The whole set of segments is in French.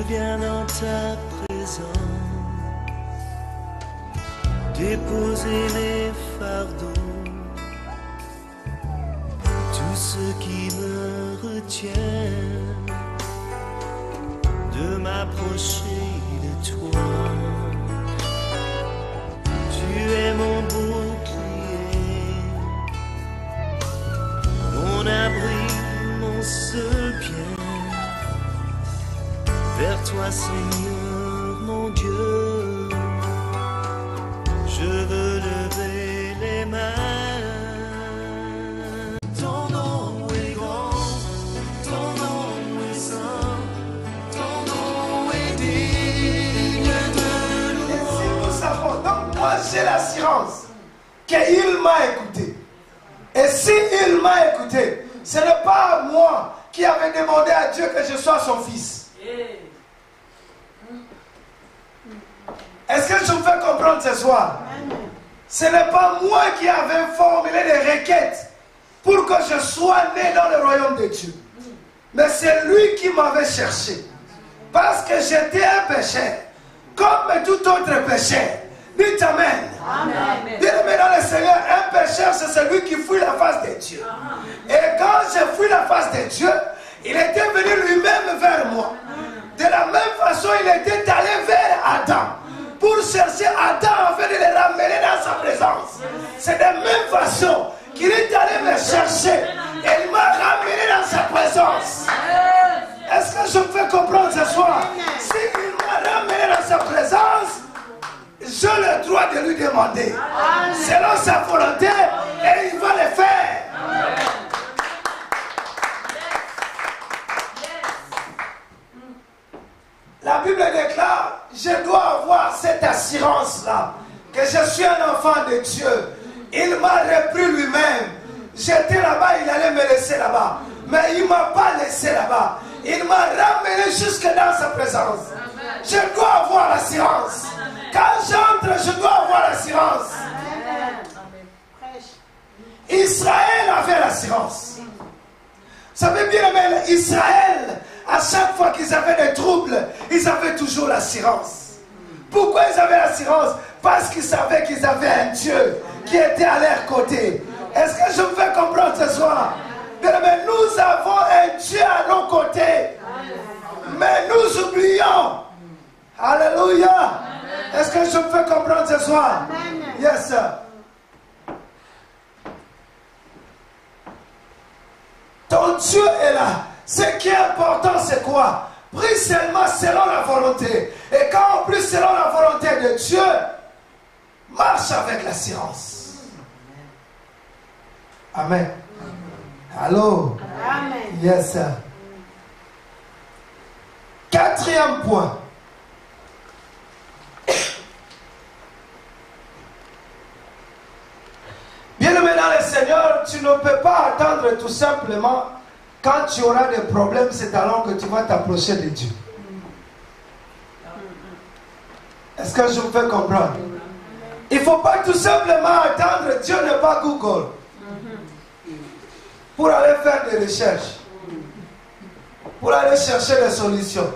viens dans ta présence déposer mes fardeaux, tout ce qui me retient de m'approcher de toi. Tu es mon bouclier, mon abri, mon seul bien. Vers toi, Seigneur, mon Dieu, je veux lever les mains. Ton nom est grand, ton nom est saint, ton nom est digne de louange. Et si nous savons, donc moi j'ai l'assurance qu'il m'a écouté. Et si il m'a écouté, ce n'est pas moi qui avais demandé à Dieu que je sois son fils. Est-ce que je me fais comprendre ce soir? Ce n'est pas moi qui avais formulé des requêtes pour que je sois né dans le royaume de Dieu. Mais c'est lui qui m'avait cherché. Parce que j'étais un pécheur, comme tout autre pécheur. Dites Amen. Amen. Dites-moi dans le Seigneur, un pécheur, c'est celui qui fuit la face de Dieu. Et quand j'ai fui la face de Dieu, il était venu lui-même vers moi. De la même façon, il était allé vers Adam pour chercher Adam afin de le ramener dans sa présence. C'est de la même façon qu'il est allé me chercher et il m'a ramené dans sa présence. Est-ce que je me fais comprendre ce soir? S'il m'a ramené dans sa présence, j'ai le droit de lui demander selon sa volonté et il va le faire. La Bible déclare, je dois avoir cette assurance-là, que je suis un enfant de Dieu. Il m'a repris lui-même. J'étais là-bas, il allait me laisser là-bas. Mais il ne m'a pas laissé là-bas. Il m'a ramené jusque dans sa présence. Je dois avoir l'assurance. Quand j'entre, je dois avoir l'assurance. Israël avait l'assurance. Vous savez bien, mais Israël, à chaque fois qu'ils avaient des troubles, ils avaient toujours l'assurance. Pourquoi ils avaient l'assurance? Parce qu'ils savaient qu'ils avaient un Dieu qui était à leur côté. Est-ce que je me fais comprendre ce soir? Mais nous avons un Dieu à nos côtés. Mais nous oublions. Alléluia. Est-ce que je me fais comprendre ce soir? Yes, sir. Ton Dieu est là. Ce qui est important, c'est quoi? Prie seulement selon la volonté. Et quand on prie selon la volonté de Dieu, marche avec l'assurance. Amen. Allô? Amen. Yes, sir. Quatrième point. Bien-aimé dans le Seigneur, tu ne peux pas attendre tout simplement. Quand tu auras des problèmes, c'est alors que tu vas t'approcher de Dieu. Est-ce que je me fais comprendre? Il ne faut pas tout simplement attendre. Dieu n'est pas Google pour aller faire des recherches, pour aller chercher des solutions.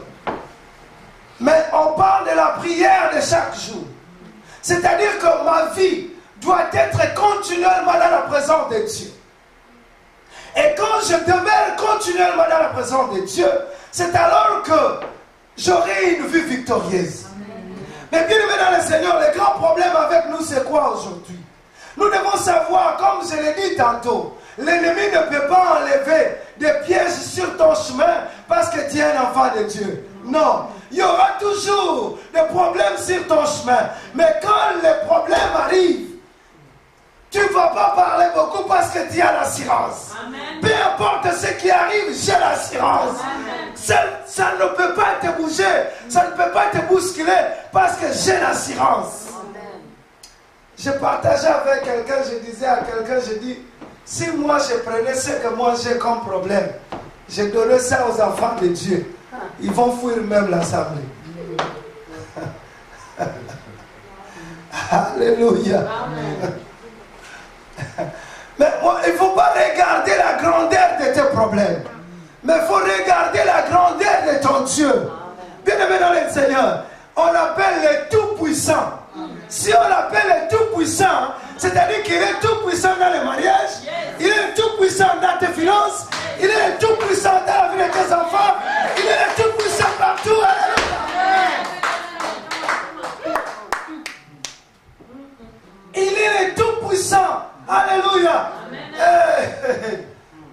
Mais on parle de la prière de chaque jour. C'est-à-dire que ma vie doit être continuellement dans la présence de Dieu. Et quand je demeure continuellement dans la présence de Dieu, c'est alors que j'aurai une vie victorieuse. Mais bien aimé dans le Seigneur, le grand problème avec nous, c'est quoi aujourd'hui? Nous devons savoir, comme je l'ai dit tantôt, l'ennemi ne peut pas enlever des pièges sur ton chemin parce que tu es un enfant de Dieu. Non, il y aura toujours des problèmes sur ton chemin. Mais quand les problèmes arrivent, tu ne vas pas parler beaucoup parce que tu as l'assurance. Peu importe ce qui arrive, j'ai l'assurance. Ça ne peut pas te bouger, ça ne peut pas te bousculer parce que j'ai l'assurance. Je partageais avec quelqu'un, je disais à quelqu'un, je dis, si moi je prenais ce que moi j'ai comme problème, je donnais ça aux enfants de Dieu, ils vont fuir même l'assemblée. Alléluia. Mais il ne faut pas regarder la grandeur de tes problèmes, mais il faut regarder la grandeur de ton Dieu. Bien-aimés dans le Seigneur, on appelle les tout-puissants. Si on appelle les tout-puissants, c'est-à-dire qu'il est tout-puissant dans le mariage, il est tout-puissant dans tes finances, il est tout-puissant dans la vie de tes enfants, il est tout-puissant partout. Il est tout-puissant. Alléluia.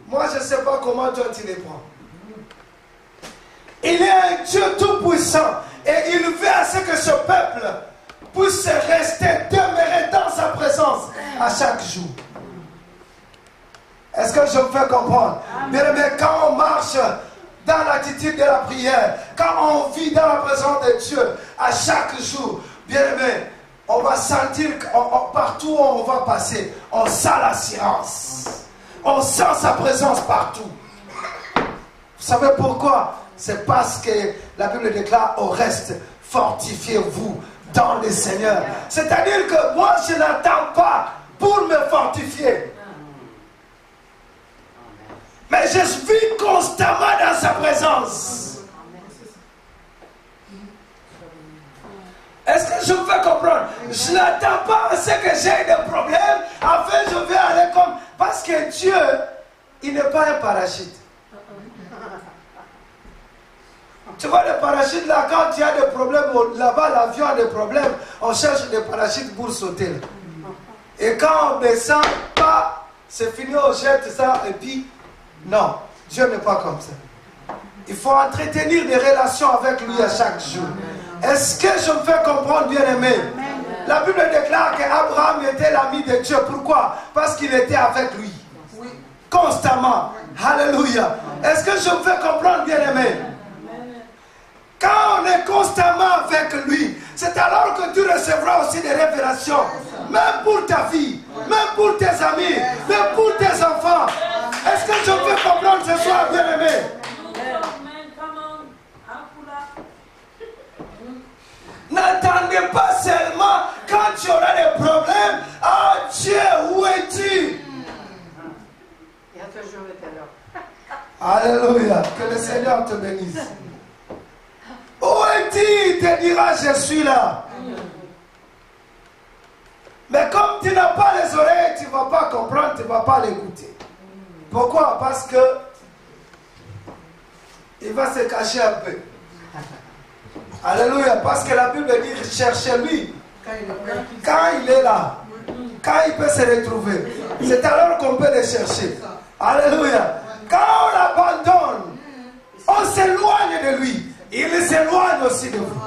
Moi, je ne sais pas comment toi tu les prends. Il est un Dieu tout-puissant et il veut à ce que ce peuple puisse rester demeuré dans sa présence à chaque jour. Est-ce que je me fais comprendre? Bien aimé, quand on marche dans l'attitude de la prière, quand on vit dans la présence de Dieu à chaque jour, bien aimé, on va sentir que partout où on va passer, on sent l'assurance. On sent sa présence partout. Vous savez pourquoi? C'est parce que la Bible déclare au reste, fortifiez-vous dans le Seigneur. C'est-à-dire que moi, je n'attends pas pour me fortifier. Mais je vis constamment dans sa présence. Est-ce que je me fais comprendre? Je n'attends pas à ce que j'ai des problèmes. Enfin, je vais aller comme... Parce que Dieu, il n'est pas un parachute. Tu vois les parachutes là, quand il y a des problèmes, là-bas l'avion a des problèmes, on cherche des parachutes pour sauter. Là. Et quand on descend, pas, c'est fini, on jette ça, et puis, non, Dieu n'est pas comme ça. Il faut entretenir des relations avec lui à chaque jour. Est-ce que je me fais comprendre, bien-aimé? La Bible déclare qu'Abraham était l'ami de Dieu. Pourquoi? Parce qu'il était avec lui. Constamment. Alléluia. Est-ce que je me fais comprendre, bien-aimé? Quand on est constamment avec lui, c'est alors que tu recevras aussi des révélations. Même pour ta vie, même pour tes amis, même pour tes enfants. Est-ce que je me fais comprendre ce soir, bien-aimé? N'attendez pas seulement quand tu auras des problèmes. Ah Dieu, où es-tu? Il y a toujours été là. Alléluia. Que le Seigneur te bénisse. Où es-tu? Il te dira, je suis là. Mais comme tu n'as pas les oreilles, tu ne vas pas comprendre, tu ne vas pas l'écouter. Pourquoi? Parce que il va se cacher un peu. Alléluia, parce que la Bible dit cherchez-lui quand il est là, quand il peut se retrouver. C'est alors qu'on peut le chercher. Alléluia. Quand on l'abandonne, on s'éloigne de lui. Il s'éloigne aussi de vous.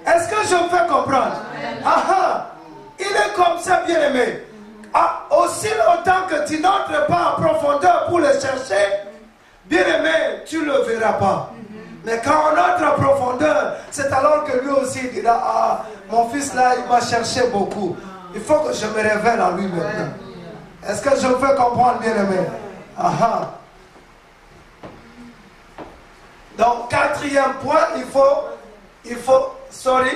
Est-ce que je me fais comprendre? Aha. Il est comme ça, bien-aimé. Ah, aussi longtemps que tu n'entres pas en profondeur pour le chercher, bien-aimé, tu ne le verras pas. Mais quand on entre en profondeur, c'est alors que lui aussi dira, ah, mon fils là, il m'a cherché beaucoup. Il faut que je me révèle à lui maintenant. Est-ce que je me fais comprendre, bien-aimé? Aha. Donc, quatrième point, il faut, sorry.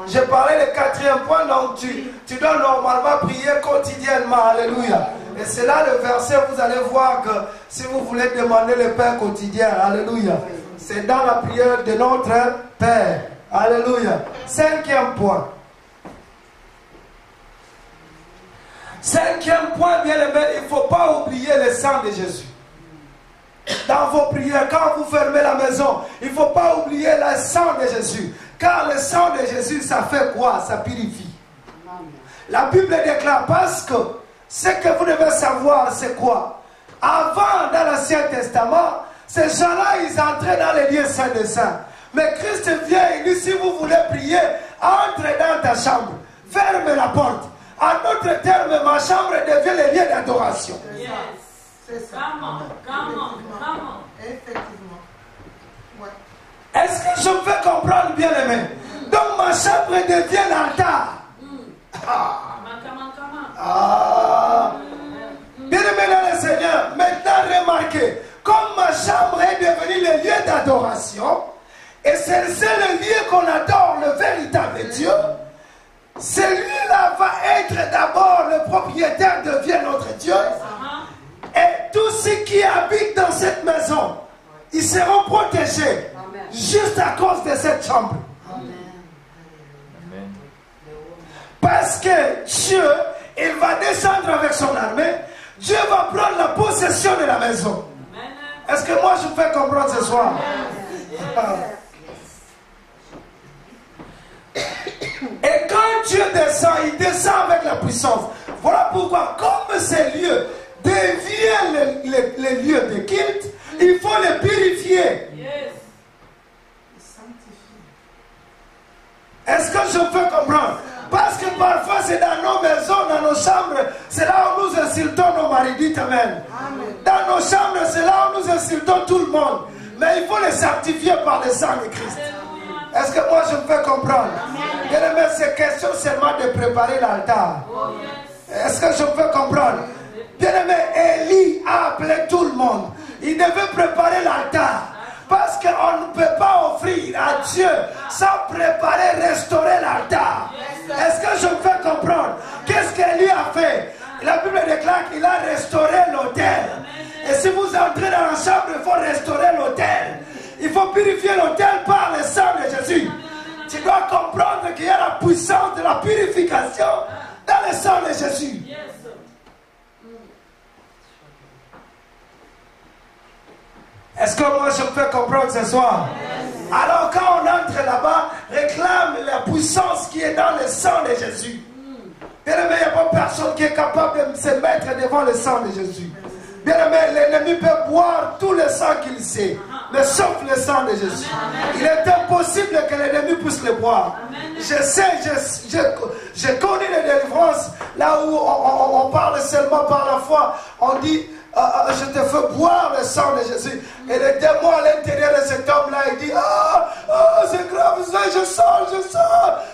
J'ai parlé du quatrième point, donc tu dois normalement prier quotidiennement. Alléluia. Et c'est là le verset, vous allez voir que si vous voulez demander le Père quotidien, alléluia, c'est dans la prière de notre Père. Alléluia. Cinquième point. Cinquième point, bien aimé, il ne faut pas oublier le sang de Jésus. Dans vos prières, quand vous fermez la maison, il ne faut pas oublier le sang de Jésus. Car le sang de Jésus, ça fait quoi? Ça purifie. La Bible déclare, parce que ce que vous devez savoir, c'est quoi? Avant, dans l'Ancien Testament, ces gens-là, ils entraient dans les lieux saints des saints. Mais Christ vient et dit, si vous voulez prier, entrez dans ta chambre, ferme la porte. En d'autres termes, ma chambre devient le lieu d'adoration. Yes. C'est ça. Come on. Effectivement. Ouais. Est-ce que je me fais comprendre, bien aimé? Donc ma chambre devient l'altar. Bien aimé dans le Seigneur, maintenant remarquez, comme ma chambre est devenue le lieu d'adoration, et c'est le lieu qu'on adore, le véritable Dieu, celui-là va être d'abord le propriétaire, devient notre Dieu. Et tous ceux qui habitent dans cette maison ils seront protégés Amen. juste à cause de cette chambre. Amen. Parce que Dieu, il va descendre avec son armée. Dieu va prendre la possession de la maison. Est-ce que moi je vous fais comprendre ce soir? Et quand Dieu descend, il descend avec la puissance. Voilà pourquoi, comme ces lieux deviennent les lieux de culte, il faut les purifier. Est-ce que je peux comprendre? Parce que parfois c'est dans nos maisons, dans nos chambres, c'est là où nous insultons nos maris. Dites amen. Dans nos chambres, c'est là où nous insultons tout le monde. Mais il faut les sanctifier par le sang de Christ. Est-ce que moi je peux comprendre? Bien aimé, c'est question seulement de préparer l'altar. Est-ce que je peux comprendre? Bien aimé, Élie a appelé tout le monde. Il devait préparer l'altar. Parce qu'on ne peut pas offrir à Dieu sans préparer, restaurer l'altar. Est-ce que je me fais comprendre? Qu'est-ce qu'Élie a fait? La Bible déclare qu'il a restauré l'autel. Et si vous entrez dans la chambre, il faut restaurer l'autel. Il faut purifier l'autel par le sang de Jésus. Tu dois comprendre qu'il y a la puissance de la purification dans le sang de Jésus. Est-ce que moi je peux comprendre ce soir? Alors quand on entre là-bas, réclame la puissance qui est dans le sang de Jésus. Bien aimé, il n'y a pas personne qui est capable de se mettre devant le sang de Jésus. Bien aimé, l'ennemi peut boire tout le sang qu'il sait, mais sauf le sang de Jésus. Il est impossible que l'ennemi puisse le boire. Je sais, j'ai connu les délivrances là où on parle seulement par la foi. On dit, je te fais boire le sang de Jésus. Et le démon à l'intérieur de cet homme-là, il dit, c'est grave, je sors,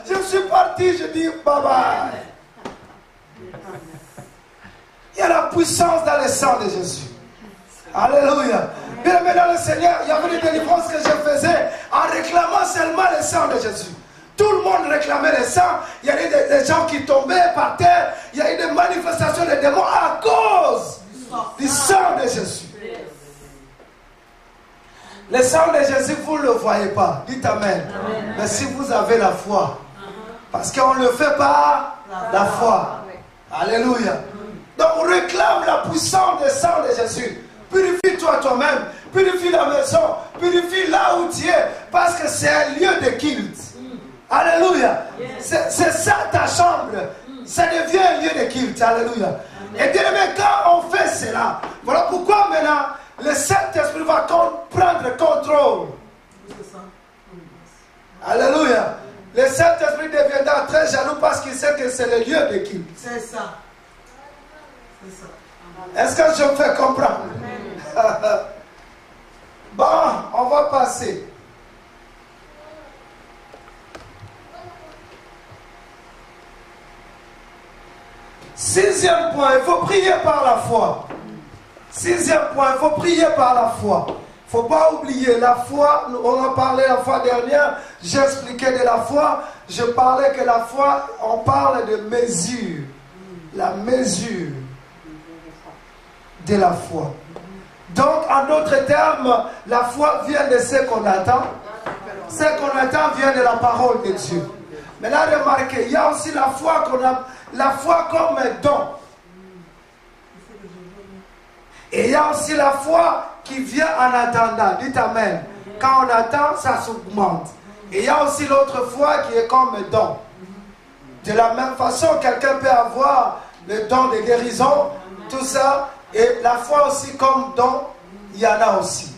je suis parti, je dis, bye bye. Il y a la puissance dans le sang de Jésus. Alléluia. Bien aimé dans le Seigneur, il y avait des délivrances que je faisais en réclamant seulement le sang de Jésus. Tout le monde réclamait le sang. Il y avait des gens qui tombaient par terre. Il y a eu des manifestations de démons à cause du sang de Jésus. Le sang de Jésus, vous ne le voyez pas. Dites amen. Mais si vous avez la foi, parce qu'on le fait par la foi. Alléluia. Donc on réclame la puissance du sang de Jésus. Purifie-toi toi-même. Purifie la maison. Purifie là où tu es. Parce que c'est un lieu de culte. Alléluia. C'est ça ta chambre. Ça devient un lieu de culte. Alléluia. Et bien aimé, quand on fait cela, voilà pourquoi maintenant le Saint-Esprit va prendre contrôle. Alléluia. Le Saint-Esprit deviendra très jaloux parce qu'il sait que c'est le lieu de culte. C'est ça. Est-ce que je me fais comprendre? Bon, on va passer. Sixième point, il faut prier par la foi. Sixième point, il faut prier par la foi. Il ne faut pas oublier la foi. On en parlait la fois dernière. J'expliquais de la foi. Je parlais que la foi, on parle de mesure. La mesure de la foi. Donc, en d'autres termes, la foi vient de ce qu'on attend. Ce qu'on attend vient de la parole de Dieu. Mais là, remarquez, il y a aussi la foi qu'on a, la foi comme un don. Et il y a aussi la foi qui vient en attendant. Dites amen. Quand on attend, ça s'augmente. Et il y a aussi l'autre foi qui est comme un don. De la même façon, quelqu'un peut avoir le don de guérison, tout ça. Et la foi aussi comme don, il y en a aussi.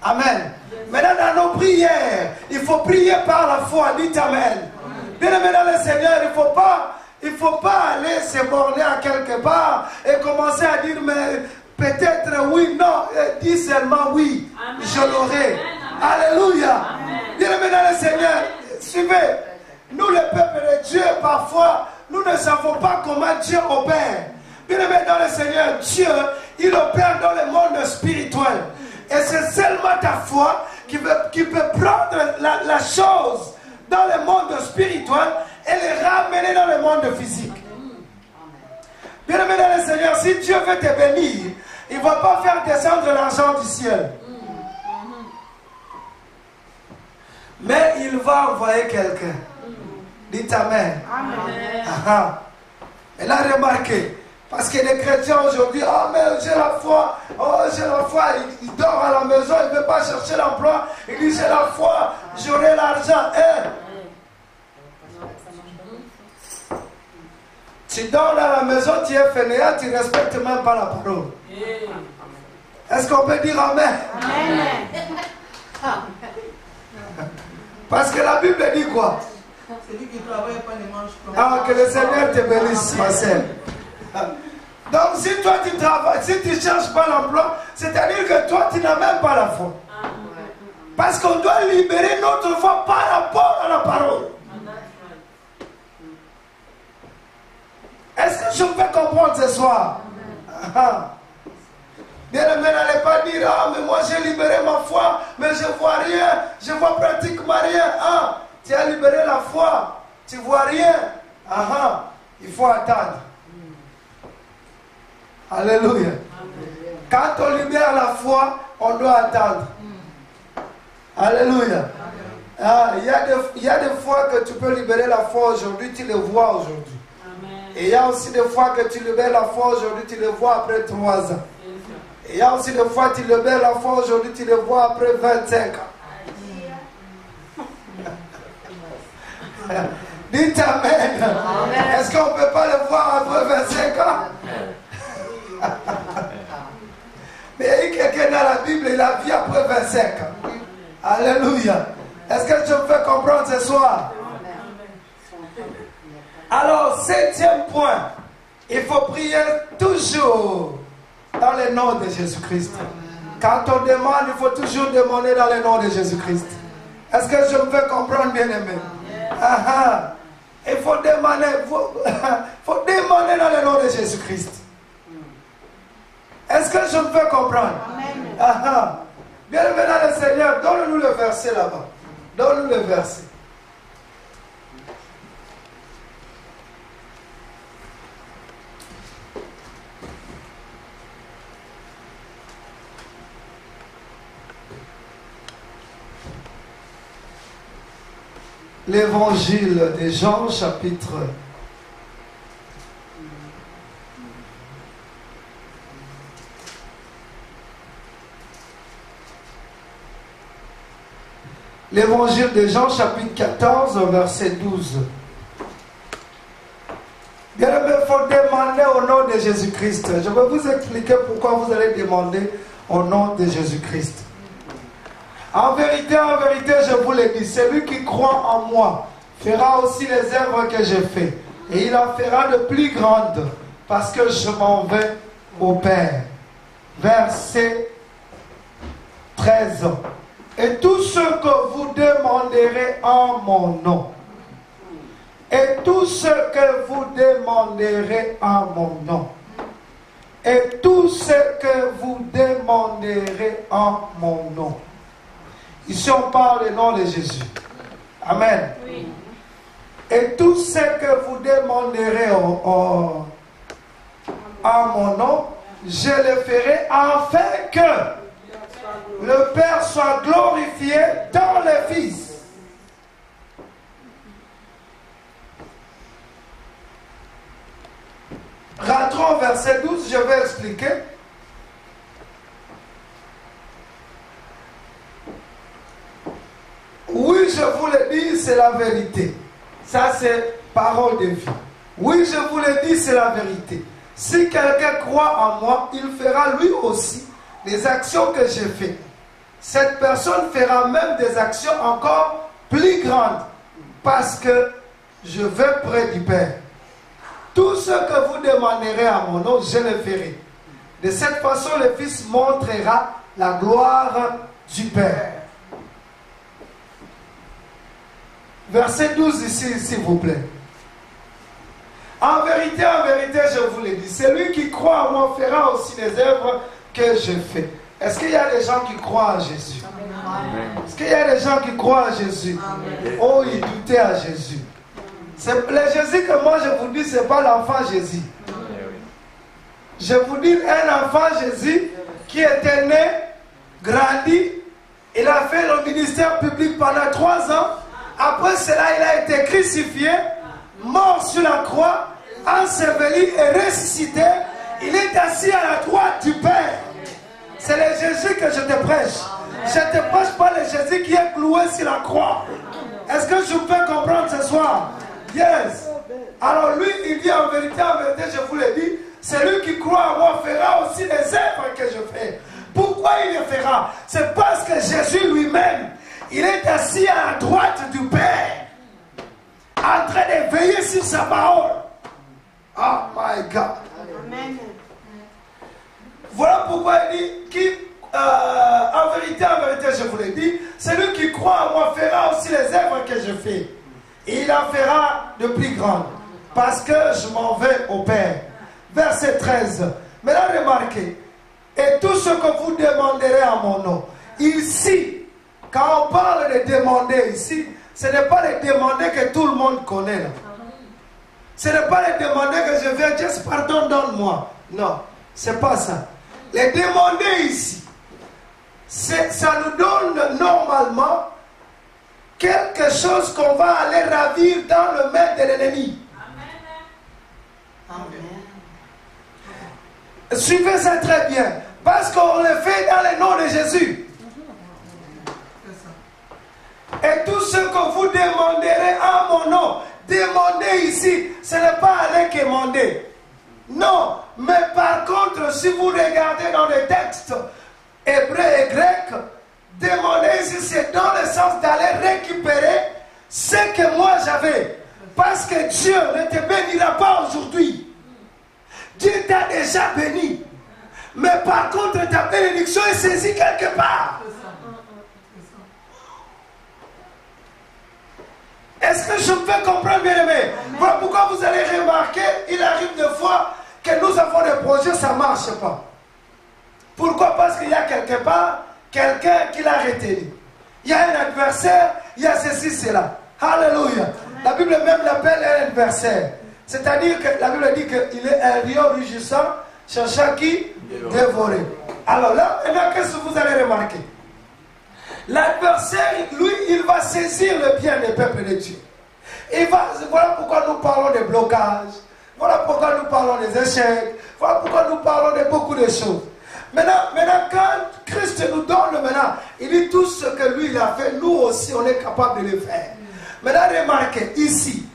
Amen. Maintenant, dans nos prières, il faut prier par la foi. Dites amen. Bien aimé dans le Seigneur, il ne faut pas aller se borner à quelque part et commencer à dire, mais peut-être oui, non, dis seulement oui, je l'aurai. Alléluia. Bien aimé dans le Seigneur, suivez, nous le peuple de Dieu, parfois, nous ne savons pas comment Dieu opère. Bien aimé dans le Seigneur, Dieu, il opère dans le monde spirituel. Et c'est seulement ta foi qui peut prendre la chose dans le monde spirituel et les ramener dans le monde physique. Bien aimé dans le Seigneur, si Dieu veut te bénir, il ne va pas faire descendre l'argent du ciel. va envoyer quelqu'un. Dites Amen. Amen. Elle a remarqué. Parce que les chrétiens aujourd'hui, ah mais j'ai la foi, il dort à la maison, il ne veut pas chercher l'emploi, il dit j'ai la foi, j'aurai l'argent. Tu dors à la maison, tu es fainéant, tu ne respectes même pas la parole. Est-ce qu'on peut dire Amen? Parce que la Bible dit quoi? Celui qui travaille pas les manches. Ah, que le Seigneur te bénisse, ma sœur. Donc si toi tu travailles, si tu ne cherches pas l'emploi, c'est-à-dire que toi tu n'as même pas la foi. Parce qu'on doit libérer notre foi par rapport à la parole. Est-ce que je peux comprendre ce soir? Bien-aimé, n'allez pas dire, ah mais moi j'ai libéré ma foi, mais je ne vois rien, je ne vois pratiquement rien. Ah, tu as libéré la foi, tu ne vois rien. Il faut attendre. Alléluia. Quand on libère la foi, on doit attendre. Alléluia. Il y a des fois que tu peux libérer la foi aujourd'hui, tu le vois aujourd'hui. Et il y a aussi des fois que tu libères la foi aujourd'hui, tu le vois après 3 ans. Et il y a aussi des fois que tu libères la foi aujourd'hui, tu le vois après 25 ans. Dites Amen. Est-ce qu'on ne peut pas le voir après 25 ans? Mais il y a quelqu'un dans la Bible, il a vu après 25 ans. Alléluia. Est-ce que tu me fais comprendre ce soir? Alors, 7e point, il faut prier toujours dans le nom de Jésus-Christ. Quand on demande, il faut toujours demander dans le nom de Jésus-Christ. Est-ce que je me fais comprendre, bien-aimé? Il faut demander, faut demander dans le nom de Jésus-Christ. Est-ce que je me fais comprendre? Bien-aimé dans le Seigneur, donne-nous le verset là-bas. Donne-nous le verset. L'évangile de Jean, chapitre 14, verset 12. Bien-aimé, il faut demander au nom de Jésus-Christ. Je vais vous expliquer pourquoi vous allez demander au nom de Jésus-Christ. En vérité, je vous le dis, celui qui croit en moi fera aussi les œuvres que j'ai faites. Et il en fera de plus grandes, parce que je m'en vais au Père. Verset 13. Et tout ce que vous demanderez en mon nom, et tout ce que vous demanderez en mon nom, et tout ce que vous demanderez en mon nom. Ici, on parle du nom de Jésus. Amen. Oui. Et tout ce que vous demanderez en mon nom, je le ferai afin que le Père soit glorifié dans le Fils. Rentrons au verset 12, je vais expliquer. Oui, je vous le dis, c'est la vérité. Ça, c'est parole de vie. Oui, je vous le dis, c'est la vérité. Si quelqu'un croit en moi, il fera lui aussi les actions que j'ai faites. Cette personne fera même des actions encore plus grandes, parce que je vais près du Père. Tout ce que vous demanderez à mon nom, je le ferai. De cette façon, le Fils montrera la gloire du Père. Verset 12 ici, s'il vous plaît. En vérité, je vous le dis, celui qui croit en moi fera aussi les œuvres que je fais. Est-ce qu'il y a des gens qui croient à Jésus? Est-ce qu'il y a des gens qui croient à Jésus? Oh, ils doutaient à Jésus. C'est le Jésus que moi je vous dis, ce n'est pas l'enfant Jésus. Je vous dis un enfant Jésus qui était né, grandi, il a fait le ministère public pendant 3 ans. Après cela, il a été crucifié, mort sur la croix, enseveli et ressuscité. Il est assis à la droite du Père. C'est le Jésus que je te prêche. Je ne te prêche pas le Jésus qui est cloué sur la croix. Est-ce que je peux comprendre ce soir? Yes. Alors lui, il dit en vérité, je vous l'ai dit, celui qui croit en moi fera aussi les œuvres que je fais. Pourquoi il les fera? C'est parce que Jésus lui-même, il est assis à la droite du Père, en train de veiller sur sa parole. Oh my God. Amen. Voilà pourquoi il dit, en vérité, je vous l'ai dit, celui qui croit en moi fera aussi les œuvres que je fais. Et il en fera de plus grandes, parce que je m'en vais au Père. Verset 13. Maintenant remarquez, et tout ce que vous demanderez à mon nom. Ici, quand on parle de demander ici, ce n'est pas le demander que tout le monde connaît là. Ce n'est pas le demander que je viens, juste pardon, donne-moi. Non, c'est pas ça. Le demander ici, ça nous donne normalement quelque chose qu'on va aller ravir dans le maître de l'ennemi. Amen. Suivez ça très bien. Parce qu'on le fait dans le nom de Jésus. Et tout ce que vous demanderez en mon nom, demandez ici, ce n'est pas aller quémander. Non, mais par contre, si vous regardez dans les textes hébreux et grecs, demander ici, c'est dans le sens d'aller récupérer ce que moi j'avais. Parce que Dieu ne te bénira pas aujourd'hui. Dieu t'a déjà béni. Mais par contre, ta bénédiction est saisie quelque part. Est-ce que je peux comprendre, bien aimé? Voilà pourquoi vous allez remarquer, il arrive des fois que nous avons des projets, ça ne marche pas. Pourquoi? Parce qu'il y a quelque part quelqu'un qui l'a retenu. Il y a un adversaire, il y a ceci, cela. Alléluia. La Bible même l'appelle un adversaire. C'est-à-dire que la Bible dit qu'il est un lion rugissant, cherchant qui? Dévorer. Alors là, maintenant, qu'est-ce que vous allez remarquer? L'adversaire, lui, il va saisir le bien des peuples de Dieu. Voilà pourquoi nous parlons des blocages. Voilà pourquoi nous parlons des échecs. Voilà pourquoi nous parlons de beaucoup de choses. Maintenant, quand Christ nous donne il dit tout ce que lui il a fait, nous aussi on est capable de le faire. Maintenant, remarquez, ici,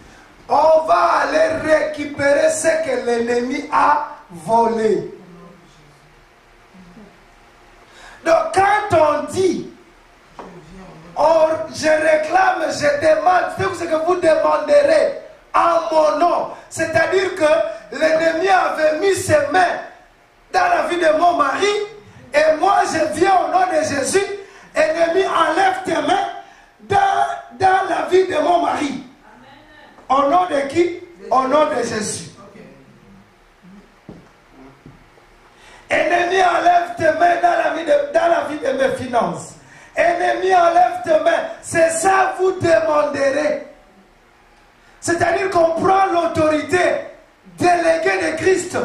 on va aller récupérer ce que l'ennemi a volé. Donc, quand on dit, je réclame, je demande, tout ce que vous demanderez en mon nom, c'est-à-dire que l'ennemi avait mis ses mains dans la vie de mon mari, et moi je viens au nom de Jésus, ennemi, enlève tes mains dans la vie de mon mari. Au nom de qui? Au nom de Jésus. Ennemi, enlève tes mains dans la vie de mes finances. Ennemi, enlève tes mains. C'est ça vous demanderez. C'est-à-dire qu'on prend l'autorité déléguée de Christ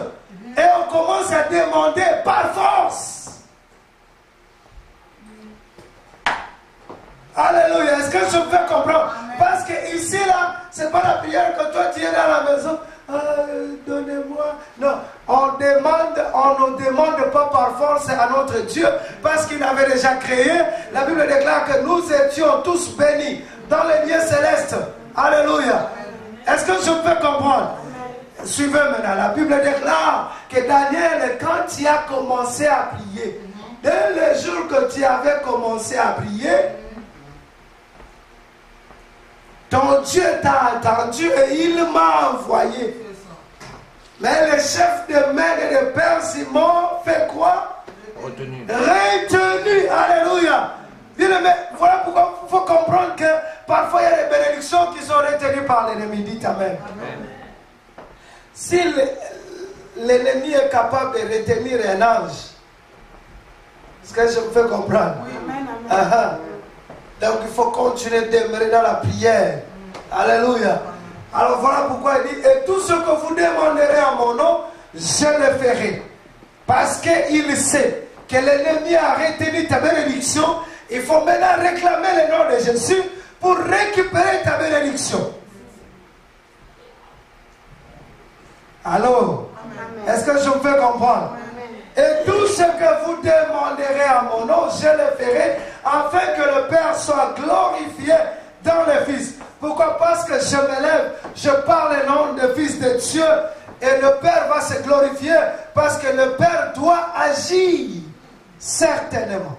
et on commence à demander par force. Alléluia. Est-ce que je peux comprendre? Parce que ici, là, c'est pas la prière que toi tu es dans la maison. Donnez-moi. Non, on ne demande pas par force à notre Dieu parce qu'il avait déjà créé. La Bible déclare que nous étions tous bénis dans les lieux célestes. Alléluia. Est-ce que je peux comprendre? Suivez maintenant. La Bible déclare que Daniel, quand tu as commencé à prier, dès le jour que tu avais commencé à prier, ton Dieu t'a entendu et il m'a envoyé. Mais le chef de Mède et de Perse, ils m'ont fait quoi? Retenu. Alléluia. Mais voilà pourquoi il faut comprendre que parfois il y a des bénédictions qui sont retenues par l'ennemi. Dites Amen. Amen. Si l'ennemi est capable de retenir un ange, est-ce que je me fais comprendre? Oui. Amen. Donc il faut continuer d'aimer dans la prière. Alléluia. Alors voilà pourquoi il dit, et tout ce que vous demanderez à mon nom, je le ferai. Parce qu'il sait que l'ennemi a retenu ta bénédiction. Il faut maintenant réclamer le nom de Jésus pour pour récupérer ta bénédiction. Allô? Est-ce que je me fais comprendre? Et tout ce que vous demanderez à mon nom, je le ferai, afin que le Père soit glorifié dans le Fils. Pourquoi? Parce que je me lève, je parle le nom de Fils de Dieu, et le Père va se glorifier, parce que le Père doit agir, certainement.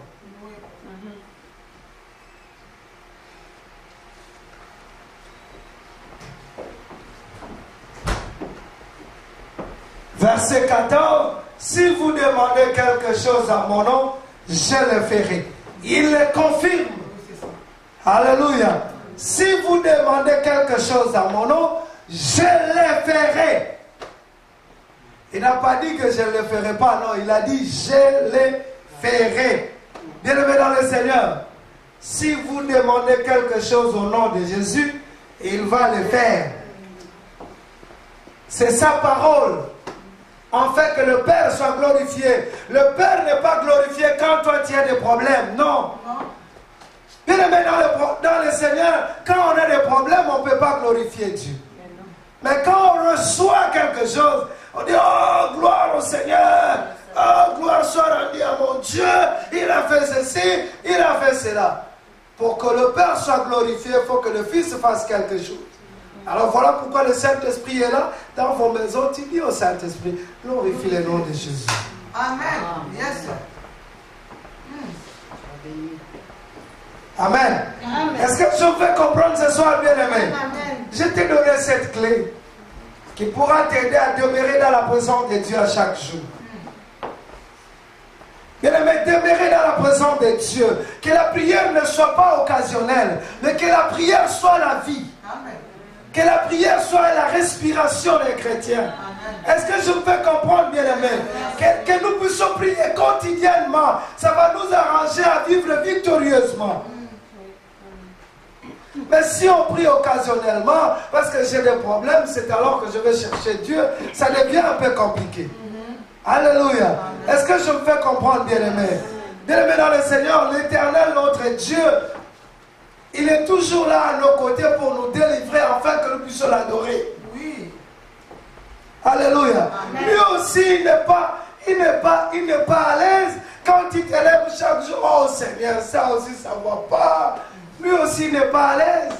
Verset 14, si vous demandez quelque chose à mon nom, je le ferai. Il le confirme. Alléluia. Si vous demandez quelque chose à mon nom, je le ferai. Il n'a pas dit que je ne le ferai pas, non, il a dit je le ferai. Bien-aimés dans le Seigneur, si vous demandez quelque chose au nom de Jésus, il va le faire. C'est sa parole. En fait, que le Père soit glorifié. Le Père n'est pas glorifié quand toi tu as des problèmes. Non. Bien-aimé dans le Seigneur, quand on a des problèmes, on ne peut pas glorifier Dieu. Mais quand on reçoit quelque chose, on dit, oh, gloire au Seigneur. Oh, gloire soit rendue à mon Dieu. Il a fait ceci, il a fait cela. Pour que le Père soit glorifié, il faut que le Fils fasse quelque chose. Alors voilà pourquoi le Saint-Esprit est là. Dans vos maisons, tu dis au Saint-Esprit, glorifie le nom de Jésus. Amen. Yes, sir. Amen. Est-ce que je vais comprendre ce soir, bien-aimé? Je t'ai donné cette clé qui pourra t'aider à demeurer dans la présence de Dieu à chaque jour. Bien-aimé, demeurer dans la présence de Dieu. Que la prière ne soit pas occasionnelle, mais que la prière soit la vie. Amen. Que la prière soit la respiration des chrétiens. Est-ce que je me fais comprendre, bien-aimé? Que nous puissions prier quotidiennement. Ça va nous arranger à vivre victorieusement. Mais si on prie occasionnellement, parce que j'ai des problèmes, c'est alors que je vais chercher Dieu, ça devient un peu compliqué. Alléluia. Est-ce que je me fais comprendre, bien-aimé? Bien-aimé dans le Seigneur, l'Éternel, notre Dieu, il est toujours là à nos côtés pour nous délivrer afin que nous puissions l'adorer. Oui. Alléluia. Lui aussi, il n'est pas à l'aise quand il te lève chaque jour. Oh Seigneur, ça aussi, ça ne va pas. Lui aussi, il n'est pas à l'aise.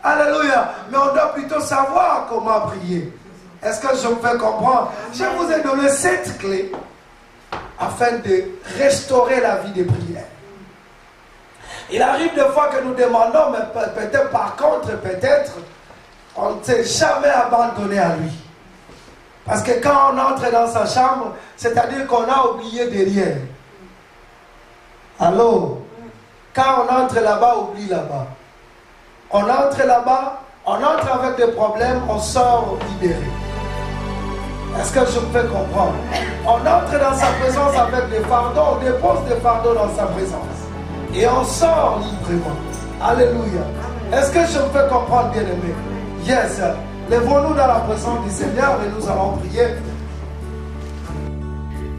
Alléluia. Mais on doit plutôt savoir comment prier. Est-ce que je me fais comprendre? Je vous ai donné cette clé afin de restaurer la vie des prières. Il arrive des fois que nous demandons, mais peut-être par contre, peut-être, on ne s'est jamais abandonné à lui. Parce que quand on entre dans sa chambre, c'est-à-dire qu'on a oublié derrière. Allô? Quand on entre là-bas, oublie là-bas. On entre là-bas, on entre avec des problèmes, on sort libéré. Est-ce que je me fais comprendre? On entre dans sa présence avec des fardeaux, on dépose des fardeaux dans sa présence. Et on sort librement. Alléluia. Est-ce que je me fais comprendre, bien-aimé? Yes. Lèvons-nous dans la présence du Seigneur et nous allons prier.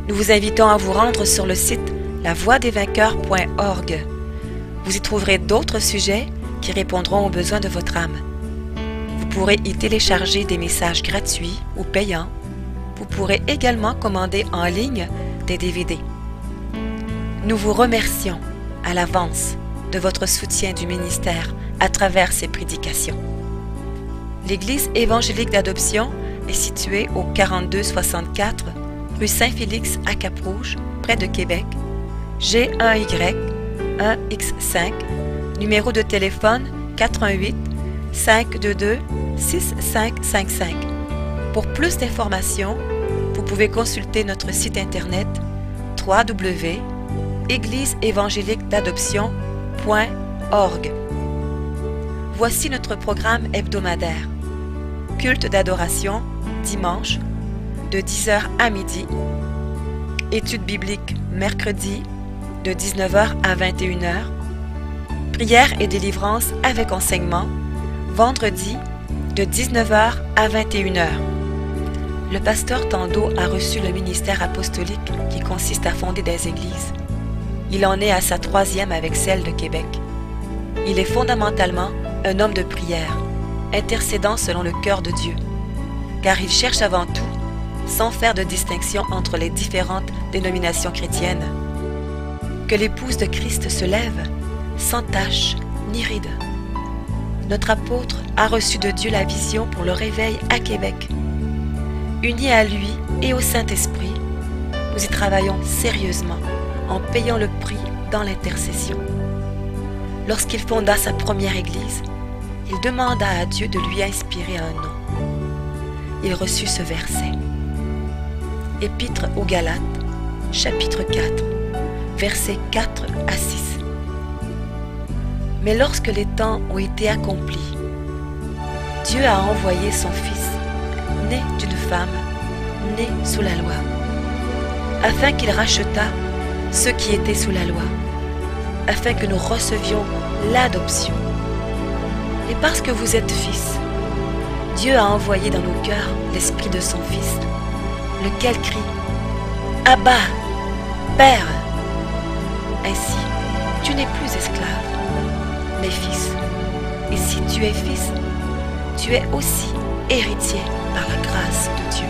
Nous vous invitons à vous rendre sur le site lavoidesvainqueurs.org. Vous y trouverez d'autres sujets qui répondront aux besoins de votre âme. Vous pourrez y télécharger des messages gratuits ou payants. Vous pourrez également commander en ligne des DVD. Nous vous remercions à l'avance de votre soutien du ministère à travers ces prédications. L'Église évangélique d'adoption est située au 4264 rue Saint-Félix à Cap-Rouge, près de Québec, G1Y 1X5, numéro de téléphone 88 522 6555. Pour plus d'informations, vous pouvez consulter notre site internet www.égliseévangéliquedadoption.org. Voici notre programme hebdomadaire. Culte d'adoration, dimanche, de 10h à midi. Études bibliques, mercredi, de 19h à 21h. Prière et délivrance avec enseignement, vendredi, de 19h à 21h. Le pasteur Tando a reçu le ministère apostolique qui consiste à fonder des églises. Il en est à sa 3e avec celle de Québec. Il est fondamentalement un homme de prière, intercédant selon le cœur de Dieu, car il cherche avant tout, sans faire de distinction entre les différentes dénominations chrétiennes, que l'épouse de Christ se lève sans tache ni ride. Notre apôtre a reçu de Dieu la vision pour le réveil à Québec. Unis à lui et au Saint-Esprit, nous y travaillons sérieusement en payant le prix dans l'intercession. Lorsqu'il fonda sa première église, il demanda à Dieu de lui inspirer un nom. Il reçut ce verset. Épître aux Galates, chapitre 4, versets 4 à 6. Mais lorsque les temps ont été accomplis, Dieu a envoyé son Fils, né d'une femme, né sous la loi, afin qu'il rachetât ceux qui étaient sous la loi, afin que nous recevions l'adoption. Et parce que vous êtes fils, Dieu a envoyé dans nos cœurs l'Esprit de son Fils, lequel crie « Abba, Père !» Ainsi, tu n'es plus esclave, mais fils. Et si tu es fils, tu es aussi héritier par la grâce de Dieu.